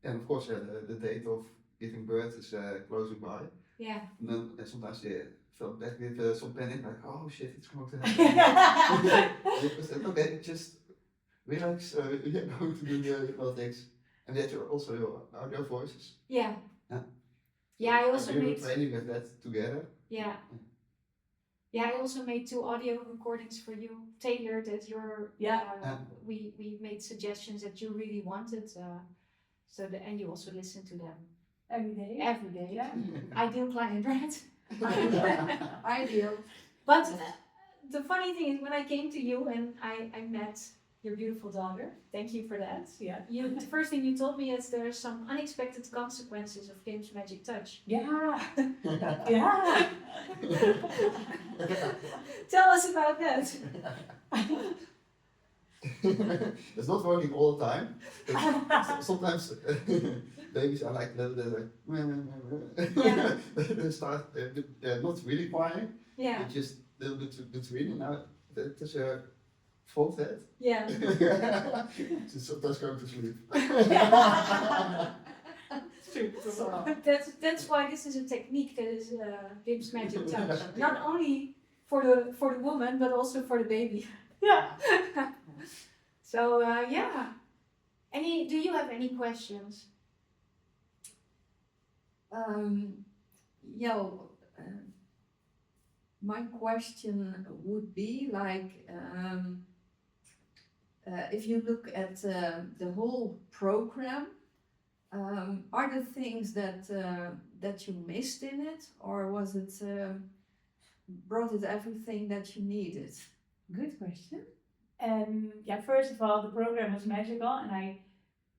S4: And of course, the date of giving birth is closing by.
S2: Yeah.
S4: And then sometimes you felt back with some panic, like, oh shit, it's going to happen. It was okay, just relax, you're going to do the hypnotics. And that you're also your audio voices.
S2: Yeah.
S4: Yeah.
S2: Yeah, I also
S4: we were
S2: made.
S4: training with that together.
S2: Yeah. Yeah, I also made 2 audio recordings for you, tailored at your. We made suggestions that you really wanted. And you also listened to them
S5: Every day.
S2: every day.
S5: Yeah.
S2: Ideal client, right?
S3: Ideal.
S2: But the funny thing is, when I came to you and I met your beautiful daughter, thank you for that.
S5: Yeah.
S2: The first thing you told me is there are some unexpected consequences of Kim's magic touch.
S5: Yeah. Yeah.
S2: Tell us about that.
S4: It's not working all the time. Sometimes babies are like little, they start not really crying,
S2: Yeah.
S4: but just a little bit between. And now that is a fault head.
S2: Yeah.
S4: She's sometimes going to sleep.
S2: That's why this is a technique that is Kim's magic touch. Not only for the woman, but also for the baby.
S5: Yeah.
S2: So yeah. Do you have any questions?
S3: My question would be like, if you look at the whole program, are there things that you missed in it, or was it brought it everything that you needed?
S5: Good question. Yeah, first of all, the program was magical, and I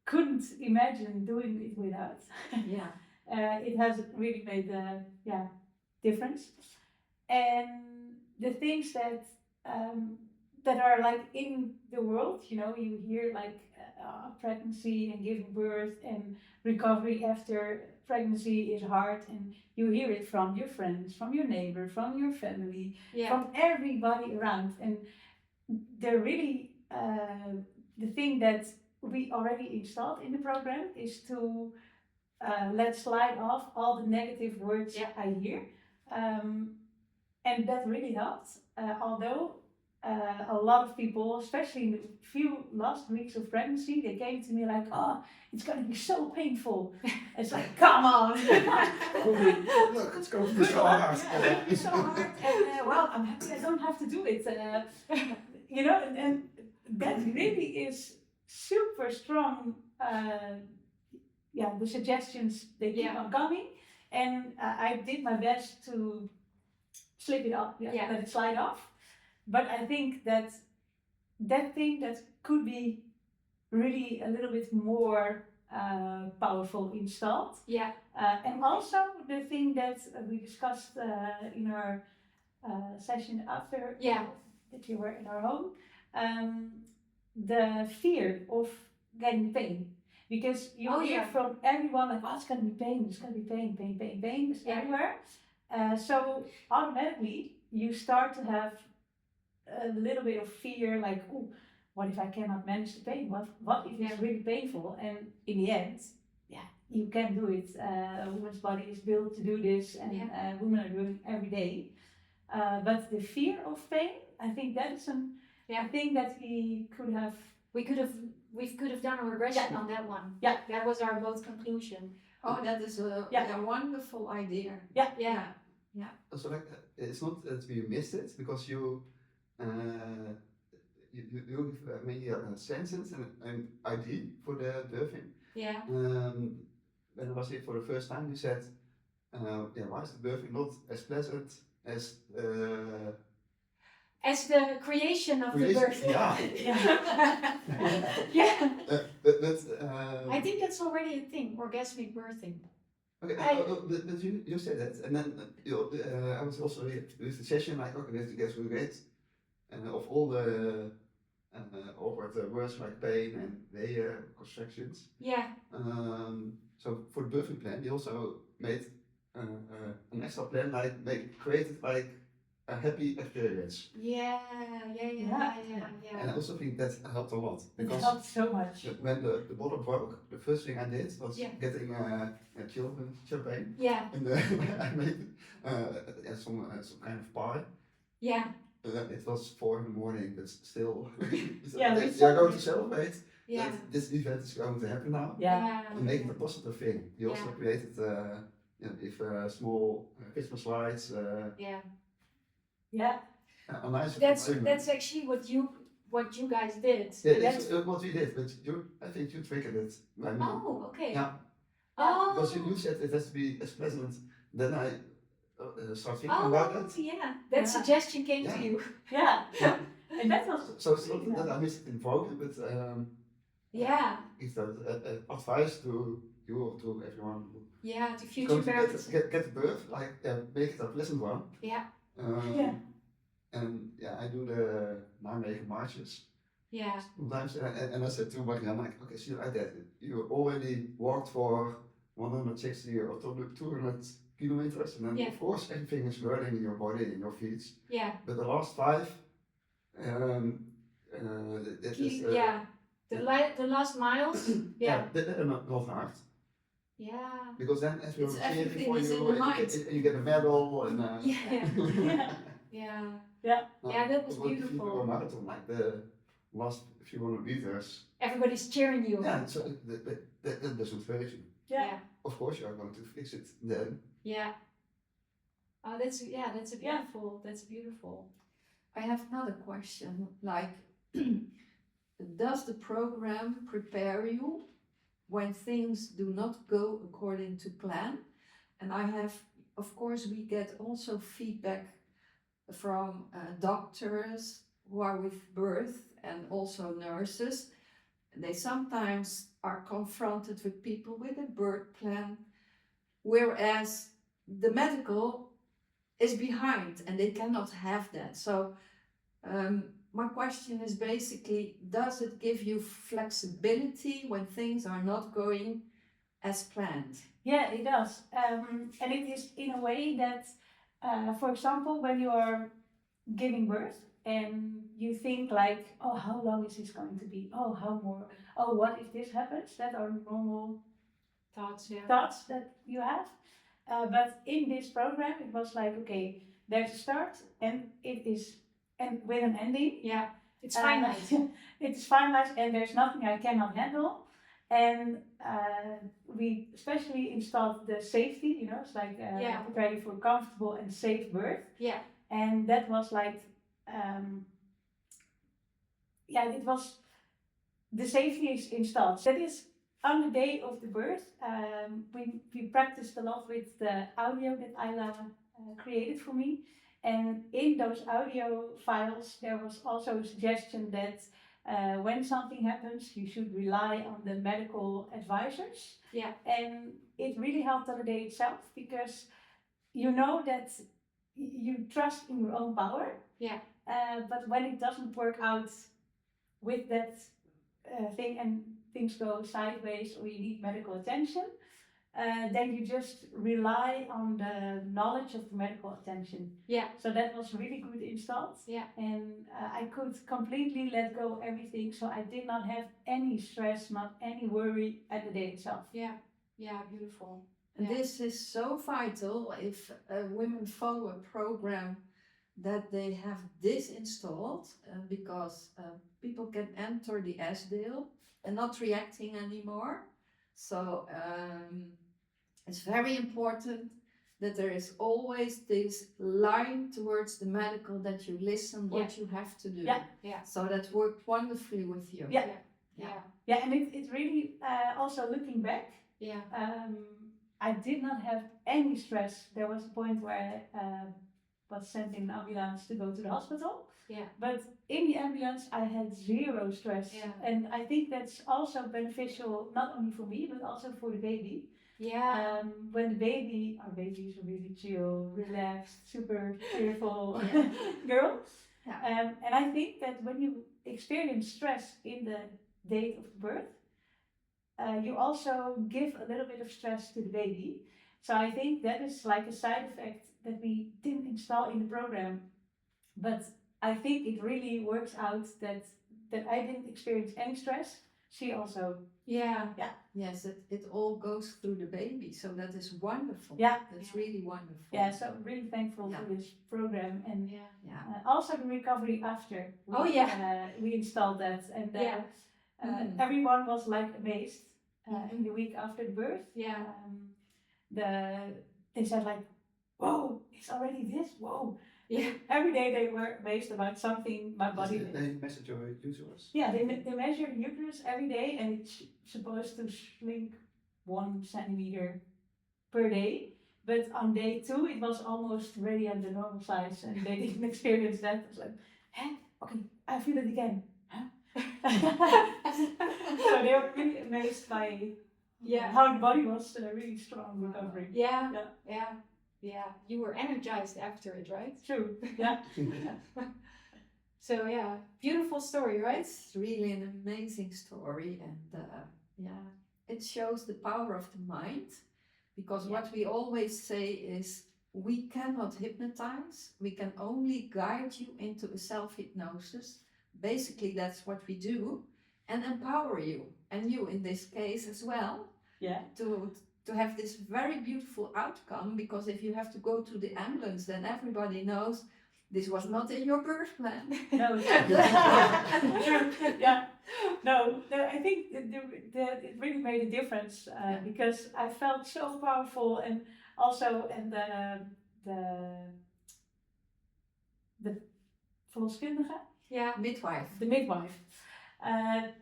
S5: couldn't imagine doing it without.
S3: Yeah.
S5: It has really made a difference. And the things that are like in the world, you know, you hear like pregnancy and giving birth and recovery after pregnancy is hard, and you hear it from your friends, from your neighbor, from your family, from everybody around. And they're really the thing that we already installed in the program is to let slide off all the negative words I hear. And that really helped, although a lot of people, especially in the few last weeks of pregnancy, they came to me like, oh, it's going to be so painful. It's like, come on.
S4: Look, it's going to be so hard.
S5: Yeah, it's going to be so hard. And well, I'm happy I don't have to do it. You know, and that really is super strong. The suggestions, they keep on coming. And I did my best to slip it off, let it slide off. But I think that thing that could be really a little bit more powerful installed.
S2: Yeah.
S5: And also the thing that we discussed in our session after that you were in our home, the fear of getting pain. because you
S2: Oh,
S5: hear
S2: yeah.
S5: from everyone like, oh, it's gonna be pain, it's gonna be pain, pain, pain, pain, it's
S2: Yeah.
S5: everywhere. So automatically you start to have a little bit of fear, like, oh, what if I cannot manage the pain? What if it's really painful? And in the end, yeah, you can do it. A woman's body is built to do this, and women are doing it every day. But the fear of pain, I think that is a thing that we could have done a regression on that one. Yeah, that was our both conclusion.
S3: Oh, that is a wonderful idea.
S5: Yeah.
S4: So like, it's not that we missed it because you give me a sentence and an idea for the birthing.
S2: Yeah.
S4: When I was here for the first time, you said, why is the birthing not as pleasant as
S2: the creation of the birth.
S4: Yeah.
S2: Yeah.
S4: But
S2: I think that's already a thing, orgasmic birthing.
S4: Okay, but you said that, and then I was also here with the session, like, okay, we have to get through it, and of all the awkward words like pain and layer constructions.
S2: Yeah.
S4: So for the birthing plan, you also made an extra plan, like created like a happy experience.
S2: Yeah.
S4: And I also think that helped a lot
S5: It
S4: because
S5: helped so much.
S4: when the bottle broke, the first thing I did was getting children champagne.
S2: Yeah.
S4: And I made some kind of pie.
S2: Yeah.
S4: It was 4 in the morning, but still,
S5: Yeah,
S4: they are going to celebrate
S2: Yeah.
S4: that this event is going to happen now.
S5: Yeah.
S4: And make it a positive thing. You also created small Christmas lights.
S5: Yeah.
S4: A nice
S2: That's actually what you guys did.
S4: Yeah, that's what we did, but I think you triggered it by me.
S2: Oh, okay.
S4: Yeah.
S2: Oh.
S4: Because you said it has to be as pleasant. Then I start thinking about it.
S2: Yeah. That suggestion came to you.
S5: Yeah. And that was
S4: So it's not that I missed it in the program, but it's that advice to you or to everyone who
S2: to future parents.
S4: get birth, like make it a pleasant one.
S2: Yeah.
S4: And I do the Nijmegen marches.
S2: Yeah.
S4: Sometimes, and I said to Marianne, like, okay, see, like that. You already walked for 160 or 200 kilometers, and then of course everything is burning in your body, in your feet.
S2: Yeah.
S4: But the last 5,
S2: the last miles.
S4: They're not hard.
S2: Yeah.
S4: Because then as you're cheering
S3: everything
S4: for
S3: is
S4: you,
S3: in the mind.
S4: and you get a medal, and
S2: Yeah, that was
S4: If you do a
S2: beautiful.
S4: marathon, like the last few hundred meters.
S2: Everybody's cheering you.
S4: Yeah, so that doesn't hurt you.
S5: Yeah.
S4: Of course, you are going to fix it then.
S2: Yeah. Oh, that's beautiful. That's beautiful.
S3: I have another question. Like, does the program prepare you when things do not go according to plan? And of course, we get also feedback from doctors who are with birth and also nurses. They sometimes are confronted with people with a birth plan, whereas the medical is behind and they cannot have that. So my question is basically, does it give you flexibility when things are not going as planned?
S5: Yeah, it does. And it is in a way that, for example, when you are giving birth and you think like, oh, how long is this going to be? Oh, how more? Oh, what if this happens? That are normal thoughts that you have. But in this program, it was like, okay, there's a start and with an ending.
S2: Yeah, it's finalized.
S5: It's finalized and there's nothing I cannot handle. And we especially installed the safety, it's like preparing for comfortable and safe birth.
S2: Yeah.
S5: And that was like, it was, the safety is installed. That is on the day of the birth. We practiced a lot with the audio that Ayla created for me. And in those audio files, there was also a suggestion that when something happens, you should rely on the medical advisors.
S2: Yeah.
S5: And it really helped on the day itself because you know that you trust in your own power.
S2: Yeah.
S5: But when it doesn't work out with that thing, and things go sideways or you need medical attention, then you just rely on the knowledge of the medical attention.
S2: Yeah.
S5: So that was really good installed.
S2: Yeah.
S5: And I could completely let go of everything. So I did not have any stress, not any worry at the day itself.
S2: Yeah. Yeah. Beautiful.
S3: And
S2: Yeah.
S3: this is so vital if women follow a program that they have this installed because people can enter the S-Dale and not reacting anymore. So it's very important that there is always this line towards the medical that you listen what you have to do.
S5: Yeah.
S2: Yeah.
S3: So that worked wonderfully with you.
S5: Yeah.
S2: Yeah.
S5: Yeah, and it really, also looking back,
S2: Yeah.
S5: I did not have any stress. There was a point where I was sent in an ambulance to go to the hospital.
S2: Yeah.
S5: But in the ambulance, I had zero stress.
S2: Yeah.
S5: And I think that's also beneficial, not only for me, but also for the baby.
S2: Yeah.
S5: When our babies are really chill, relaxed, super cheerful girl.
S3: Yeah.
S5: And I think that when you experience stress in the date of birth, you also give a little bit of stress to the baby. So I think that is like a side effect that we didn't install in the program. But I think it really works out that I didn't experience any stress. She also.
S2: Yeah.
S3: Yes, it all goes through the baby, so that is wonderful.
S5: Yeah.
S3: That's really wonderful.
S5: Yeah, so I'm really thankful for this program and
S2: Yeah.
S5: also the recovery after. We installed that and everyone was like amazed in the week after the birth.
S2: Yeah.
S5: They said like, whoa, it's already this, whoa.
S2: Yeah.
S5: Every day they were amazed about something my body did.
S4: They measured your uterus?
S5: Yeah, they measure the uterus every day and it's supposed to shrink 1 centimeter per day. But on day 2 it was almost already at the normal size and they didn't experience that. It was like, huh? Okay, I feel it again. Huh? So they were really amazed by how the body was really strong recovering.
S2: Yeah.
S5: Yeah.
S2: Yeah. Yeah. You were energized after it, right?
S5: True. Yeah.
S2: So yeah, beautiful story, right?
S3: It's really an amazing story, and it shows the power of the mind. Because what we always say is, we cannot hypnotize. We can only guide you into a self-hypnosis. Basically, that's what we do, and empower you, and you in this case as well.
S5: Yeah.
S3: To have this very beautiful outcome, because if you have to go to the ambulance, then everybody knows this was not in your birth plan.
S5: No, yeah. No, I think it really made a difference because I felt so powerful, and also the verloskundige,
S3: Midwife.
S5: the midwife,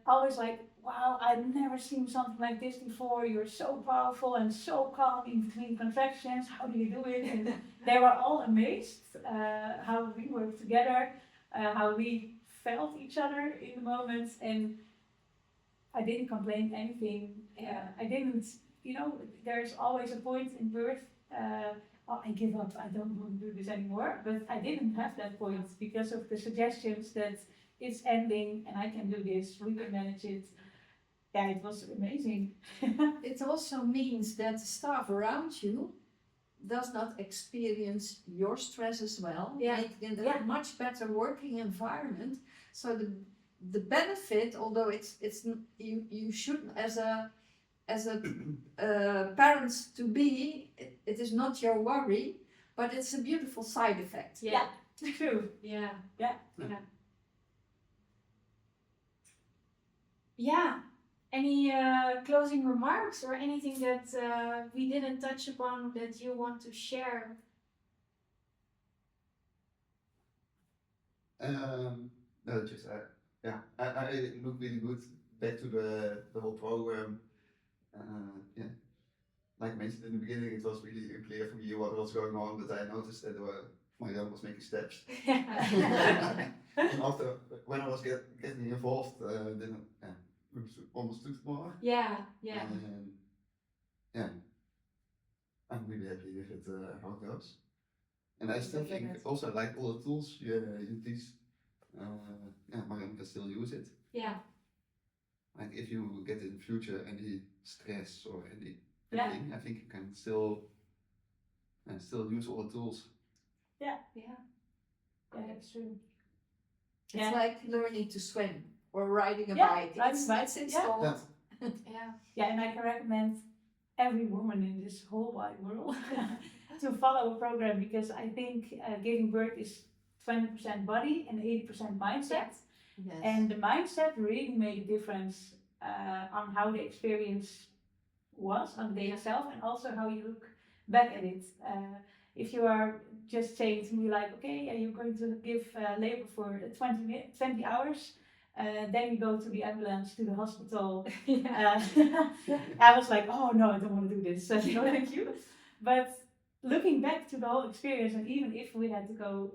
S5: always like, wow, I've never seen something like this before. You're so powerful and so calm in between contractions. How do you do it? And they were all amazed how we worked together, how we felt each other in the moments. And I didn't complain anything. I didn't, there's always a point in birth, I give up, I don't want to do this anymore. But I didn't have that point because of the suggestions that it's ending and I can do this, we can manage it. Yeah, it was amazing.
S3: It also means that the staff around you does not experience your stress as well, making it a much better working environment. So the benefit, although it's you should as a parents to be, it is not your worry, but it's a beautiful side effect.
S5: Yeah, true.
S2: Yeah.
S5: Yeah.
S2: Yeah. Yeah. Any closing remarks or anything that we didn't touch upon that you want to share?
S4: No, just I look really good back to the whole program. Like I mentioned in the beginning, it was really unclear for me what was going on, but I noticed that my young was making steps. And after, when I was getting involved, then we understood more.
S2: Yeah.
S4: And I'm really happy with it, how it goes. And I still think also like all the tools you teach, Marianne can still use it.
S2: Yeah.
S4: like if you get in future any stress or any
S5: Yeah.
S4: thing, I think you can still use all the tools.
S2: Yeah.
S5: That's true.
S3: It's
S5: Yeah.
S3: like learning to swim or riding a
S5: Yeah,
S3: bike.
S5: riding a bike,
S3: It's
S5: yeah.
S3: installed.
S2: Yeah.
S5: Yeah, and I can recommend every woman in this whole wide world to follow a program, because I think giving birth is 20% body and 80% mindset.
S3: Yes.
S5: And the mindset really made a difference on how the experience was on the day itself, and also how you look back at it. If you are just saying to me like, okay, you're going to give labor for 20 hours, then you go to the ambulance to the hospital. I was like, oh no, I don't want to do this. No, thank you. But looking back to the whole experience, and even if we had to go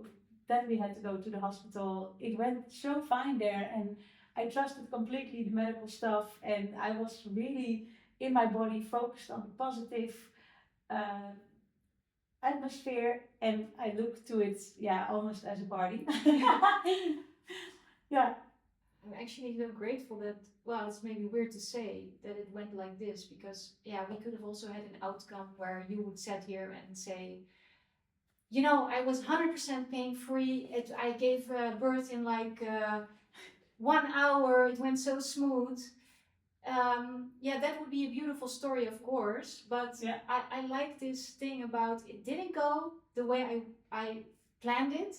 S5: to the hospital, it went so fine there, and I trusted completely the medical stuff, and I was really in my body focused on the positive atmosphere, and I looked to it, almost as a party. Yeah.
S2: I'm actually so grateful that, well, it's maybe weird to say that it went like this, because we could have also had an outcome where you would sit here and say, I was 100% pain free. I gave birth in like 1 hour. It went so smooth. That would be a beautiful story, of course. But I like this thing about it didn't go the way I planned it,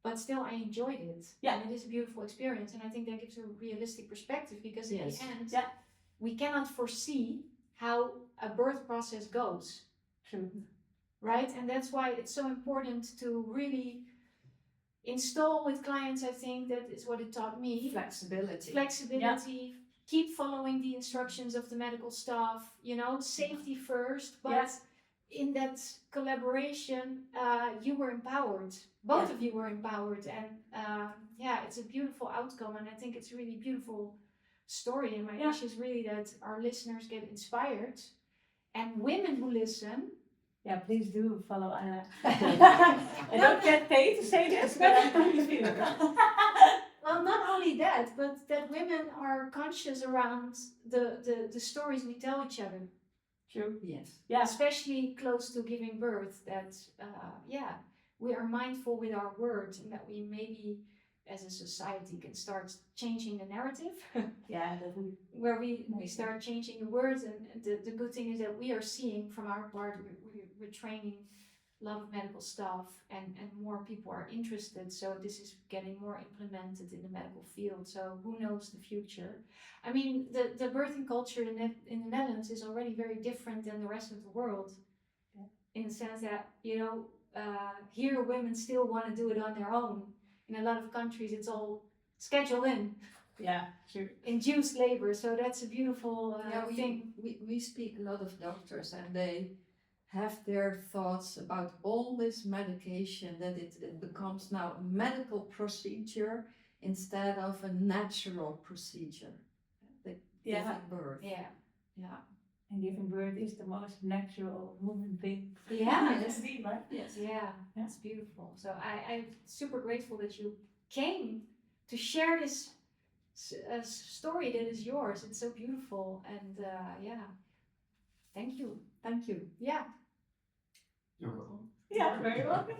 S2: but still I enjoyed it.
S5: Yeah.
S2: And it is a beautiful experience. And I think that gives a realistic perspective, because in
S3: Yes.
S2: the end, we cannot foresee how a birth process goes.
S5: True.
S2: Right? And that's why it's so important to really install with clients. I think that is what it taught me. Flexibility. Keep following the instructions of the medical staff, safety first, but in that collaboration, you were empowered. Both of you were empowered, and it's a beautiful outcome, and I think it's a really beautiful story, and my wish is really that our listeners get inspired, and women who listen,
S5: please do follow Anna. I don't get paid to say this, but I really feel it.
S2: well, not only that, but that women are conscious around the stories we tell each other.
S5: True.
S3: Yes.
S5: Yeah.
S2: Especially close to giving birth, that we are mindful with our words, and that we maybe as a society can start changing the narrative.
S5: Definitely.
S2: Where we start changing the words, and the good thing is that we are seeing from our part, we're training a lot of medical staff, and more people are interested, so this is getting more implemented in the medical field, so who knows the future. I mean, the birthing culture in the Netherlands is already very different than the rest of the world, in the sense that, here women still want to do it on their own. In a lot of countries it's all scheduled in.
S5: Yeah, sure.
S2: Induced labor, so that's a beautiful thing.
S3: We speak a lot of doctors, and they have their thoughts about all this medication, that it becomes now a medical procedure instead of a natural procedure. Giving birth.
S2: Yeah.
S5: And giving birth is the most natural human thing.
S2: Yeah.
S5: Yes. Right?
S3: Yes.
S2: Yeah, it's beautiful. So I'm super grateful that you came to share this story that is yours. It's so beautiful, and thank you.
S3: Thank you.
S2: Yeah.
S4: You're welcome.
S5: Yeah, very welcome.